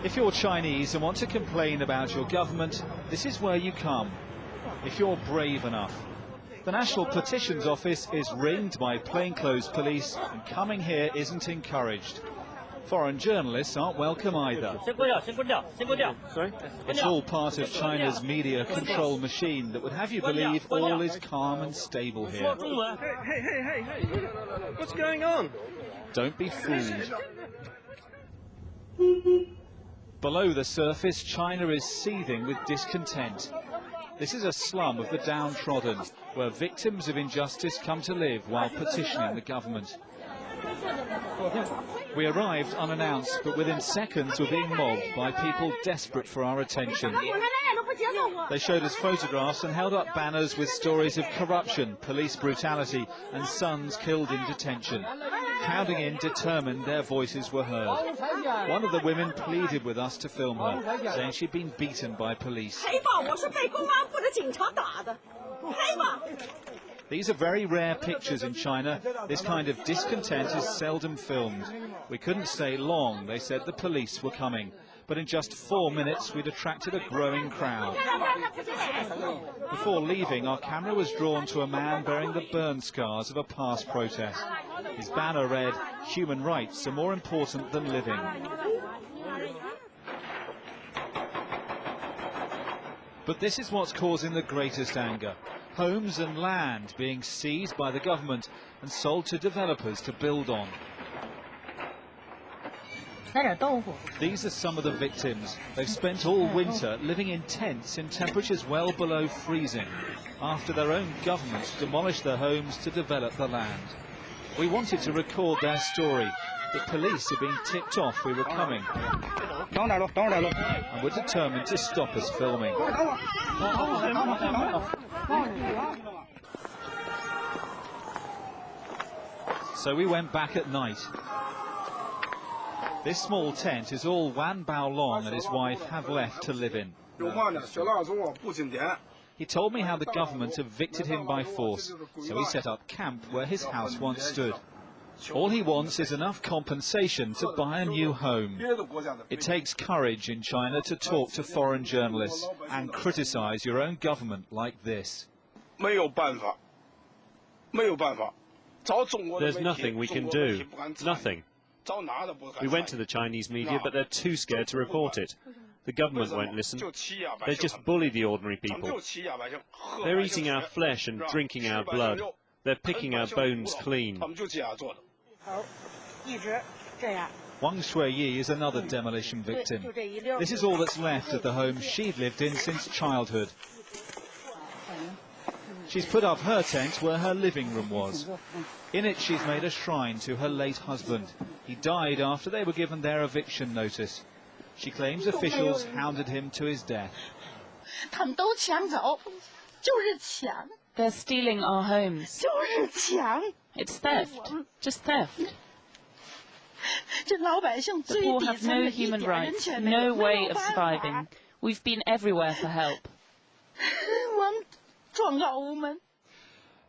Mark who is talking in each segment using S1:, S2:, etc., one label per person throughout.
S1: If you're Chinese and want to complain about your government, this is where you come, if you're brave enough. The National Petitions Office is ringed by plainclothes police, and coming here isn't encouraged. Foreign journalists aren't welcome either.
S2: Sorry?
S1: It's all part of China's media control machine that would have you believe all is calm and stable here.
S2: Hey, what's going on?
S1: Don't be fooled. Below the surface, China is seething with discontent. This is a slum of the downtrodden, where victims of injustice come to live while petitioning the government. We arrived unannounced, but within seconds were being mobbed by people desperate for our attention. They showed us photographs and held up banners with stories of corruption, police brutality and sons killed in detention. Crowding in, determined their voices were heard. One of the women pleaded with us to film her, saying she'd been beaten by police. These are very rare pictures in China. This kind of discontent is seldom filmed. We couldn't stay long. They said the police were coming. But in just 4 minutes, we'd attracted a growing crowd. Before leaving, our camera was drawn to a man bearing the burn scars of a past protest. His banner read, "Human rights are more important than living." But this is what's causing the greatest anger. Homes and land being seized by the government and sold to developers to build on. These are some of the victims. They've spent all winter living in tents in temperatures well below freezing, after their own governments demolished their homes to develop the land. We wanted to record their story. The police had been tipped off we were coming, and were determined to stop us filming. So we went back at night. This small tent is all Wan Baolong and his wife have left to live in. He told me how the government evicted him by force, so he set up camp where his house once stood. All he wants is enough compensation to buy a new home. It takes courage in China to talk to foreign journalists and criticize your own government like this.
S2: There's nothing we can do. Nothing. We went to the Chinese media, but they're too scared to report it. The government won't listen. They just bully the ordinary people. They're eating our flesh and drinking our blood. They're picking our bones clean.
S1: Wang Shuiyi is another demolition victim. This is all that's left of the home she'd lived in since childhood. She's put up her tent where her living room was. In it, she's made a shrine to her late husband. He died after they were given their eviction notice. She claims officials hounded him to his death.
S3: They're stealing our homes. It's theft. Just theft. The poor have no human rights, no way of surviving. We've been everywhere for help.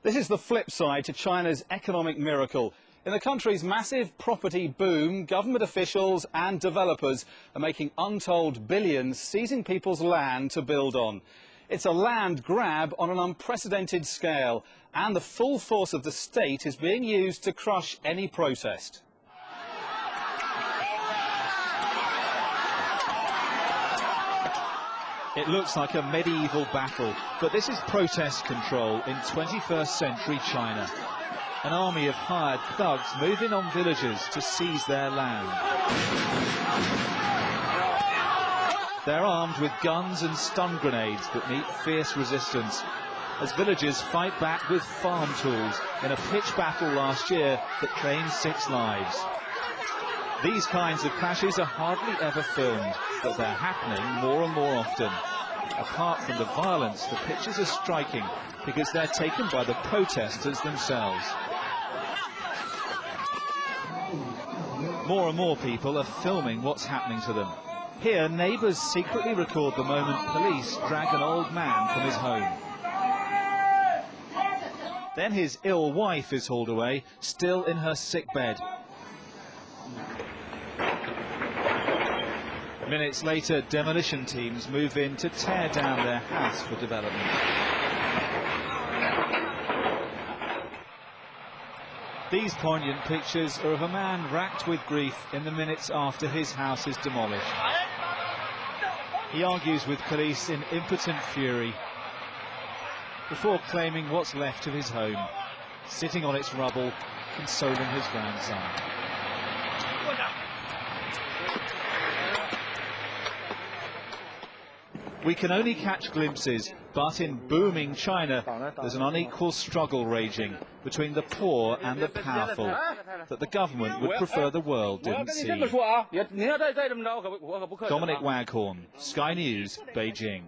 S1: This is the flip side to China's economic miracle. In the country's massive property boom, government officials and developers are making untold billions seizing people's land to build on. It's a land grab on an unprecedented scale, and the full force of the state is being used to crush any protest. It looks like a medieval battle, but this is protest control in 21st century China. An army of hired thugs move in on villagers to seize their land. They're armed with guns and stun grenades that meet fierce resistance, as villagers fight back with farm tools in a pitched battle last year that claimed 6 lives. These kinds of clashes are hardly ever filmed, but they're happening more and more often. Apart from the violence, the pictures are striking because they're taken by the protesters themselves. More and more people are filming what's happening to them. Here, neighbours secretly record the moment police drag an old man from his home. Then his ill wife is hauled away, still in her sick bed. Minutes later, demolition teams move in to tear down their house for development. These poignant pictures are of a man racked with grief in the minutes after his house is demolished. He argues with police in impotent fury before claiming what's left of his home, sitting on its rubble, consoling his grandson. We can only catch glimpses, but in booming China, there's an unequal struggle raging between the poor and the powerful that the government would prefer the world didn't see. Dominic Waghorn, Sky News, Beijing.